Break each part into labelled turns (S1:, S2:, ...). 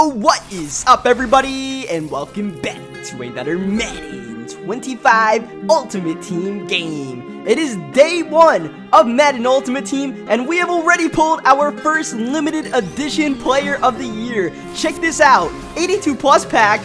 S1: What is up, everybody, and welcome back to another Madden 25 Ultimate Team game. It is day 1 of Madden Ultimate Team, and we have already pulled our first limited edition player of the year. Check this out, 82 plus pack.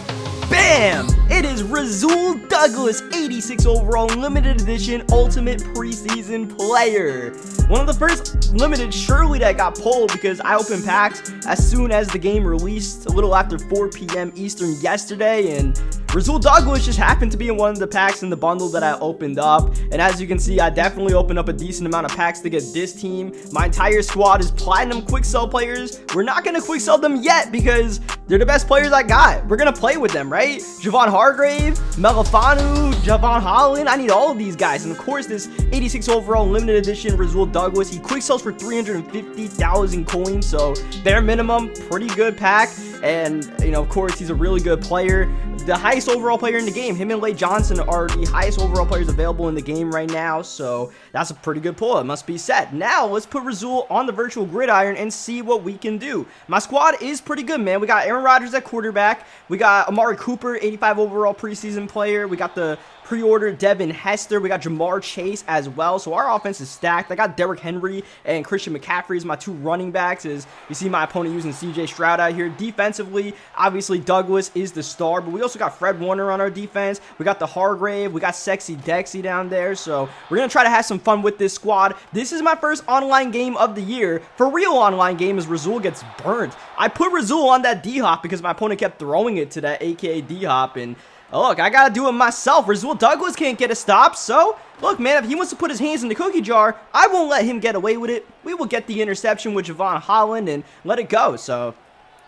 S1: Bam! It is Rasul Douglas, 86 overall limited edition ultimate preseason player. One of the first limited surely that got pulled because I opened packs as soon as the game released a little after 4 p.m. Eastern yesterday, and Rasul Douglas just happened to be in one of the packs in the bundle that I opened up. And as you can see, I definitely opened up a decent amount of packs to get this team. My entire squad is platinum quick sell players. We're not going to quick sell them yet because they're the best players I got. We're going to play with them, right? Javon Hargrave, Melifanu, Javon Holland. I need all of these guys. And of course, this 86 overall limited edition Rasul Douglas, he quick sells for 350,000 coins. So bare minimum, pretty good pack. And, you know, of course, he's a really good player. The highest overall player in the game. Him and Lay Johnson are the highest overall players available in the game right now. So that's a pretty good pull. It must be said. Now, let's put Rasul on the virtual gridiron and see what we can do. My squad is pretty good, man. We got Aaron Rodgers at quarterback. We got Amari Cooper, 85 overall preseason player. We got the pre-order Devin Hester. We got Jamar Chase as well. So our offense is stacked. I got Derrick Henry and Christian McCaffrey as my two running backs. As you see my opponent using CJ Stroud out here. Defensively, obviously Douglas is the star, but we also got Fred Warner on our defense. We got the Hargrave. We got Sexy Dexy down there. So we're going to try to have some fun with this squad. This is my first online game of the year. For real online game as Rasul gets burnt. I put Rasul on that D-Hop because my opponent kept throwing it to that AKA D-Hop, and oh, look, I gotta do it myself. Rasul Douglas can't get a stop, so look, man, if he wants to put his hands in the cookie jar, I won't let him get away with it. We will get the interception with Javon Holland and let it go. So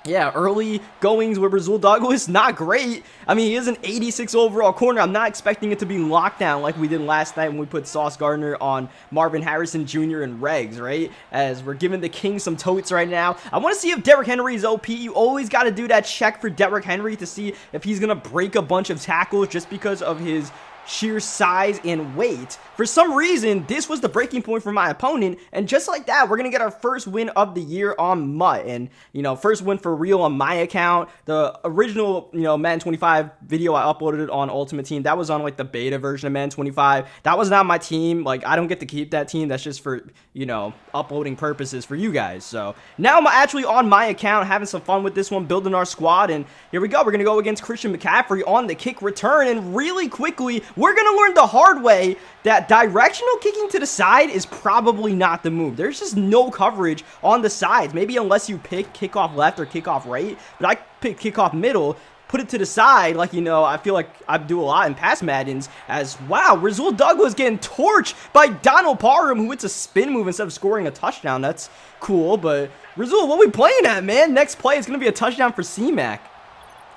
S1: yeah, early goings with Rasul Douglas, not great. I mean, he is an 86 overall corner. I'm not expecting it to be locked down like we did last night when we put Sauce Gardner on Marvin Harrison Jr. and Regs, right? As we're giving the King some totes right now. I want to see if Derrick Henry is OP. You always got to do that check for Derrick Henry to see if he's going to break a bunch of tackles just because of his sheer size and weight. For some reason, this was the breaking point for my opponent, and just like that, we're gonna get our first win of the year on Mutt. And you know, first win for real on my account. The original, you know, Madden 25 video I uploaded on Ultimate Team, that was on like the beta version of Madden 25. That was not my team. Like, I don't get to keep that team. That's just for, you know, uploading purposes for you guys. So now I'm actually on my account having some fun with this one, building our squad, and here we go. We're gonna go against Christian McCaffrey on the kick return, and really quickly we're going to learn the hard way that directional kicking to the side is probably not the move. There's just no coverage on the sides. Maybe unless you pick kickoff left or kickoff right. But I pick kickoff middle, put it to the side, like, you know, I feel like I do a lot in past Maddens. As, wow, Rasul Douglas getting torched by Donald Parham, who hits a spin move instead of scoring a touchdown. That's cool, but Rasul, what are we playing at, man? Next play is going to be a touchdown for C-Mac.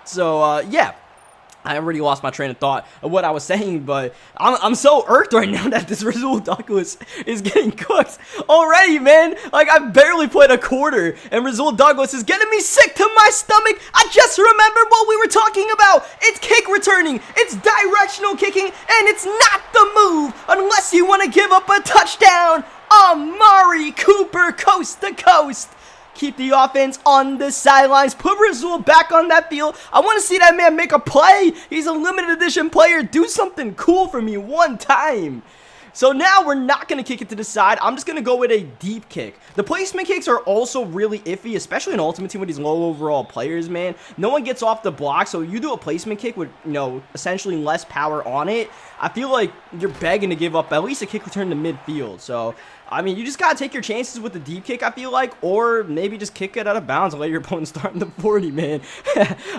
S1: So, yeah. I already lost my train of thought of what I was saying, but I'm so irked right now that this Rasul Douglas is getting cooked already, man. Like, I've barely played a quarter, and Rasul Douglas is getting me sick to my stomach. I just remembered what we were talking about. It's kick returning, it's directional kicking, and it's not the move unless you want to give up a touchdown. Amari Cooper, coast to coast. Keep the offense on the sidelines. Put Rasul back on that field. I want to see that man make a play. He's a limited edition player. Do something cool for me one time. So now we're not going to kick it to the side. I'm just going to go with a deep kick. The placement kicks are also really iffy, especially in Ultimate Team with these low overall players, man. No one gets off the block, so you do a placement kick with, you know, essentially less power on it. I feel like you're begging to give up at least a kick return to midfield. So, I mean, you just got to take your chances with the deep kick, I feel like, or maybe just kick it out of bounds and let your opponent start in the 40, man.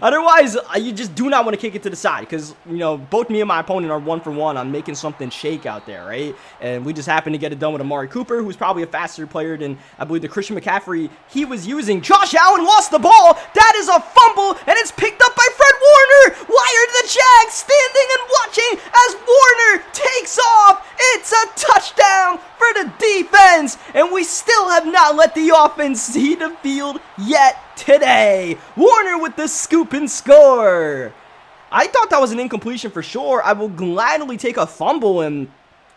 S1: Otherwise, you just do not want to kick it to the side because, you know, both me and my opponent are 1-for-1 on making something shake out there, right? And we just happen to get it done with Amari Cooper, who's probably a faster player than, I believe, the Christian McCaffrey he was using. Josh Allen lost the ball. That is a fumble, and it's picked up by Fred Warner. Why are the Jags standing and watching as Warner takes off? It's a touchdown for the defense, and we still have not let the offense see the field yet today. Warner with the scoop and score. I thought that was an incompletion for sure. I will gladly take a fumble, and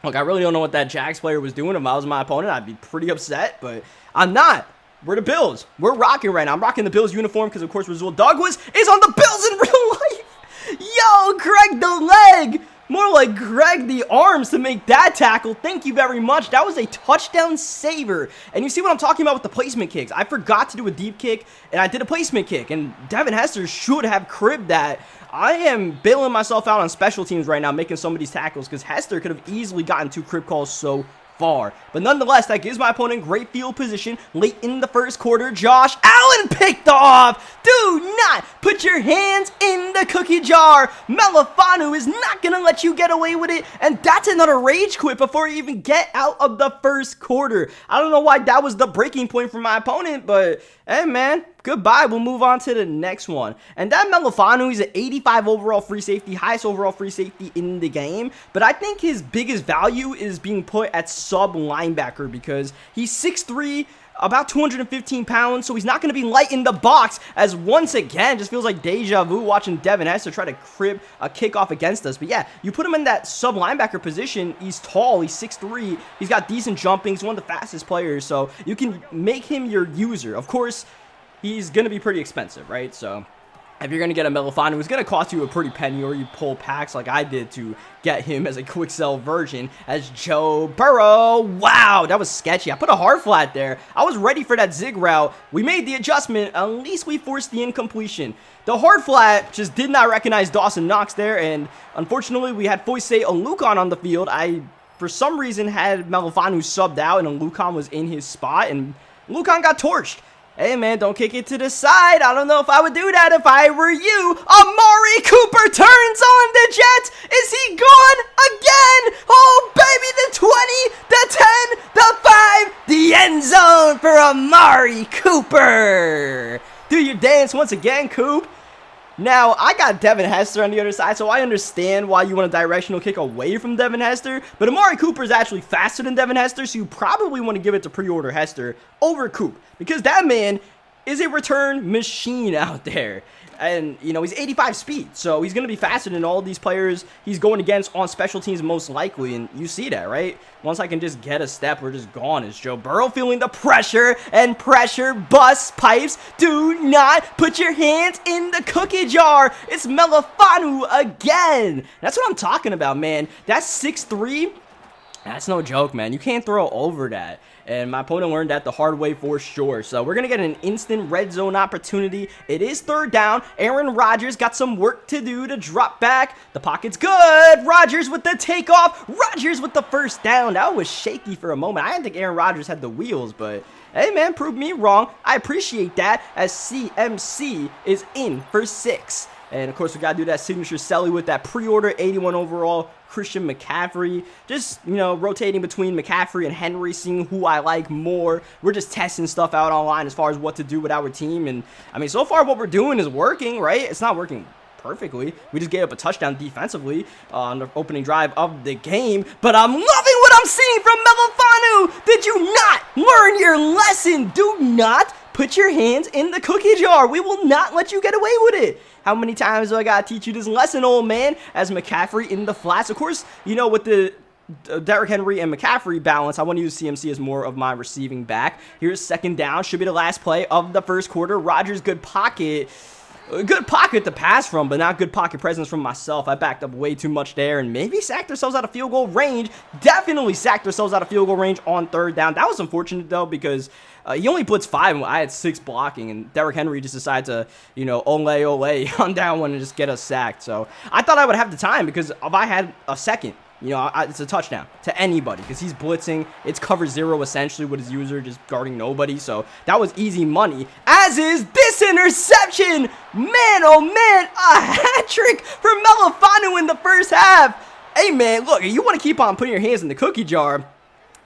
S1: look, I really don't know what that Jags player was doing. If I was my opponent, I'd be pretty upset, but I'm not. we're the Bills. We're rocking right now. I'm rocking the Bills uniform because, of course, Rasul Douglas is on the Bills in real life. Yo, Greg the leg. More like Greg the arms to make that tackle. Thank you very much. That was a touchdown saver. And you see what I'm talking about with the placement kicks. I forgot to do a deep kick, and I did a placement kick. And Devin Hester should have cribbed that. I am bailing myself out on special teams right now, making some of these tackles, because Hester could have easily gotten 2 crib calls so far. But nonetheless, that gives my opponent great field position late in the first quarter. Josh Allen picked off. Do not put your hands in the cookie jar. Melifanu is not going to let you get away with it. And that's another rage quit before you even get out of the first quarter. I don't know why that was the breaking point for my opponent, but hey, man, goodbye. We'll move on to the next one. And that Melifanu, he's an 85 overall free safety, highest overall free safety in the game. But I think his biggest value is being put at sub linebacker because he's 6'3", about 215 pounds, so he's not going to be light in the box, as once again, just feels like deja vu watching Devin Hester try to crib a kickoff against us. But yeah, you put him in that sub linebacker position, he's tall, he's 6'3", he's got decent jumping, he's one of the fastest players, so you can make him your user. Of course, he's going to be pretty expensive, right? So if you're going to get a Melifanu, it's going to cost you a pretty penny, or you pull packs like I did to get him as a quick sell version as Joe Burrow. Wow, that was sketchy. I put a hard flat there. I was ready for that zig route. We made the adjustment. At least we forced the incompletion. The hard flat just did not recognize Dawson Knox there, and unfortunately, we had Foyce Oluokun on the field. I, for some reason, had Melifanu subbed out, and Oluokun was in his spot, and Oluokun got torched. Hey, man, don't kick it to the side. I don't know if I would do that if I were you. Amari Cooper turns on the Jets. Is he gone again? Oh, baby, the 20, the 10, the 5, the end zone for Amari Cooper. Do your dance once again, Coop. Now, I got Devin Hester on the other side, so I understand why you want a directional kick away from Devin Hester, but Amari Cooper is actually faster than Devin Hester, so you probably want to give it to pre-order Hester over Coop, because that man is a return machine out there. And, you know, he's 85 speed, so he's going to be faster than all these players he's going against on special teams most likely, and you see that, right? Once I can just get a step, we're just gone. Is Joe Burrow feeling the pressure, and pressure busts pipes. Do not put your hands in the cookie jar. It's Melifanu again. That's what I'm talking about, man. That's 6'3". That's no joke, man. You can't throw over that. And my opponent learned that the hard way for sure. So we're going to get an instant red zone opportunity. It is third down. Aaron Rodgers got some work to do to drop back. The pocket's good. Rodgers with the takeoff. Rodgers with the first down. That was shaky for a moment. I didn't think Aaron Rodgers had the wheels, but hey, man, prove me wrong. I appreciate that, as CMC is in for 6. And, of course, we got to do that signature selly with that pre-order 81 overall Christian McCaffrey. Just, you know, rotating between McCaffrey and Henry, seeing who I like more. We're just testing stuff out online as far as what to do with our team. And, I mean, so far what we're doing is working, right? It's not working perfectly. We just gave up a touchdown defensively on the opening drive of the game. But I'm loving what I'm seeing from Melifanu. Did you not learn your lesson? Do not put your hands in the cookie jar. We will not let you get away with it. How many times do I gotta teach you this lesson, old man? As McCaffrey in the flats. Of course, you know, with the Derrick Henry and McCaffrey balance, I want to use CMC as more of my receiving back. Here's second down. Should be the last play of the first quarter. Rodgers, good pocket. Good pocket to pass from, but not good pocket presence from myself. I backed up way too much there and maybe sacked ourselves out of field goal range. Definitely sacked ourselves out of field goal range on third down. That was unfortunate, though, because he only blitzed 5 and I had 6 blocking, and Derrick Henry just decided to, you know, ole on that one and just get us sacked. So I thought I would have the time, because if I had a second, you know, it's a touchdown to anybody because he's blitzing. It's cover 0 essentially with his user just guarding nobody. So that was easy money, as is this interception. Man, oh man, a hat trick for Melifanu in the first half. Hey, man, look, you want to keep on putting your hands in the cookie jar,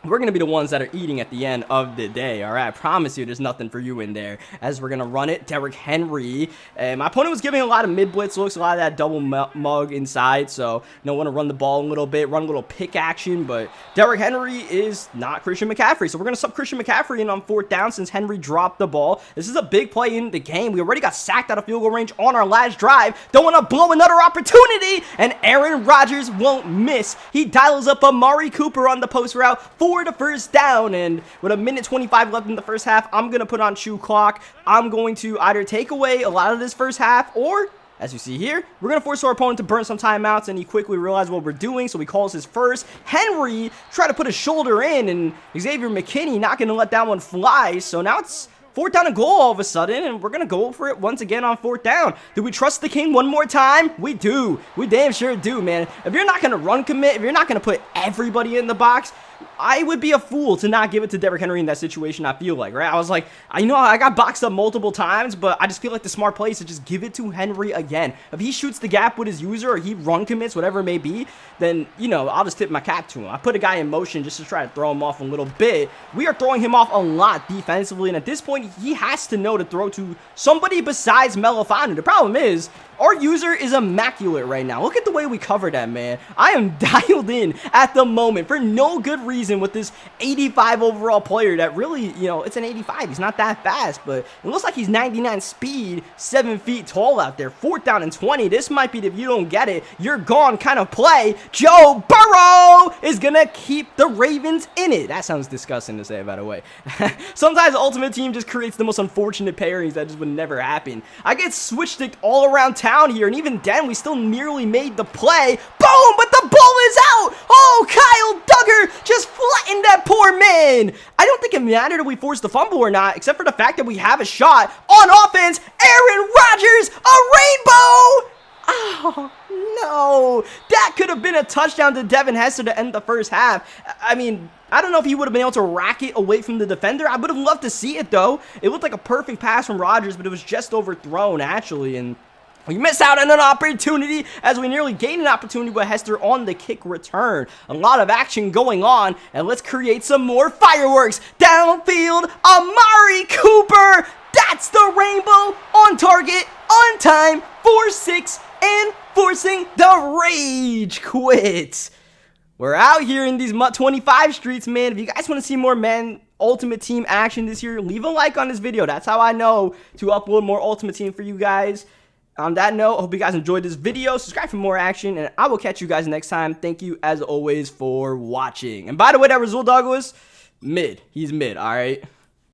S1: we're going to be the ones that are eating at the end of the day, all right? I promise you there's nothing for you in there, as we're going to run it. Derrick Henry. And my opponent was giving a lot of mid-blitz looks, a lot of that double mug inside, so you know, want to run the ball a little bit, run a little pick action, but Derrick Henry is not Christian McCaffrey, so we're going to sub Christian McCaffrey in on fourth down since Henry dropped the ball. This is a big play in the game. We already got sacked out of field goal range on our last drive. Don't want to blow another opportunity, and Aaron Rodgers won't miss. He dials up Amari Cooper on the post route for for the first down. And with a minute 25 left in the first half, I'm going to put on chew clock. I'm going to either take away a lot of this first half, or as you see here, we're going to force our opponent to burn some timeouts, and he quickly realized what we're doing, so he calls his first. Henry tried to put his shoulder in, and Xavier McKinney not going to let that one fly, so now it's 4th down and goal all of a sudden, and we're going to go for it once again on 4th down. Do we trust the king one more time? We do. We damn sure do, man. If you're not going to run commit, if you're not going to put everybody in the box, I would be a fool to not give it to Derrick Henry in that situation, I feel like, right? I was like, I got boxed up multiple times, but I just feel like the smart play is to just give it to Henry again. If he shoots the gap with his user, or he run commits, whatever it may be, then, I'll just tip my cap to him. I put a guy in motion just to try to throw him off a little bit. We are throwing him off a lot defensively, and at this point, he has to know to throw to somebody besides Melifanu. The problem is, our user is immaculate right now. Look at the way we cover that, man. I am dialed in at the moment for no good reason with this 85 overall player that really, it's an 85. He's not that fast, but it looks like he's 99 speed, 7 feet tall out there. 4th down and 20. This might be the if you don't get it, you're gone kind of play. Joe Burrow is going to keep the Ravens in it. That sounds disgusting to say, by the way. Sometimes Ultimate Team just creates the most unfortunate pairings that just would never happen. I get switch-sticked all around town here, and even then we still nearly made the play. Boom, but the ball is out. Oh, Kyle Duggar just flattened that poor man. I don't think it mattered if we forced the fumble or not, except for the fact that we have a shot on offense. Aaron Rodgers, a rainbow. Oh, no. That could have been a touchdown to Devin Hester to end the first half. I mean, I don't know if he would have been able to rack it away from the defender. I would have loved to see it, though. It looked like a perfect pass from Rodgers, but it was just overthrown, actually, and we missed out on an opportunity as we nearly gained an opportunity with Hester on the kick return. A lot of action going on, and let's create some more fireworks. Downfield, Amari Cooper. That's the rainbow on target, on time, 4-6, and forcing the rage quit. We're out here in these 25 streets, man. If you guys want to see more Madden Ultimate Team action this year, leave a like on this video. That's how I know to upload more Ultimate Team for you guys. On that note, I hope you guys enjoyed this video. Subscribe for more action, and I will catch you guys next time. Thank you, as always, for watching. And by the way, that Rasul Douglas, mid. He's mid, all right?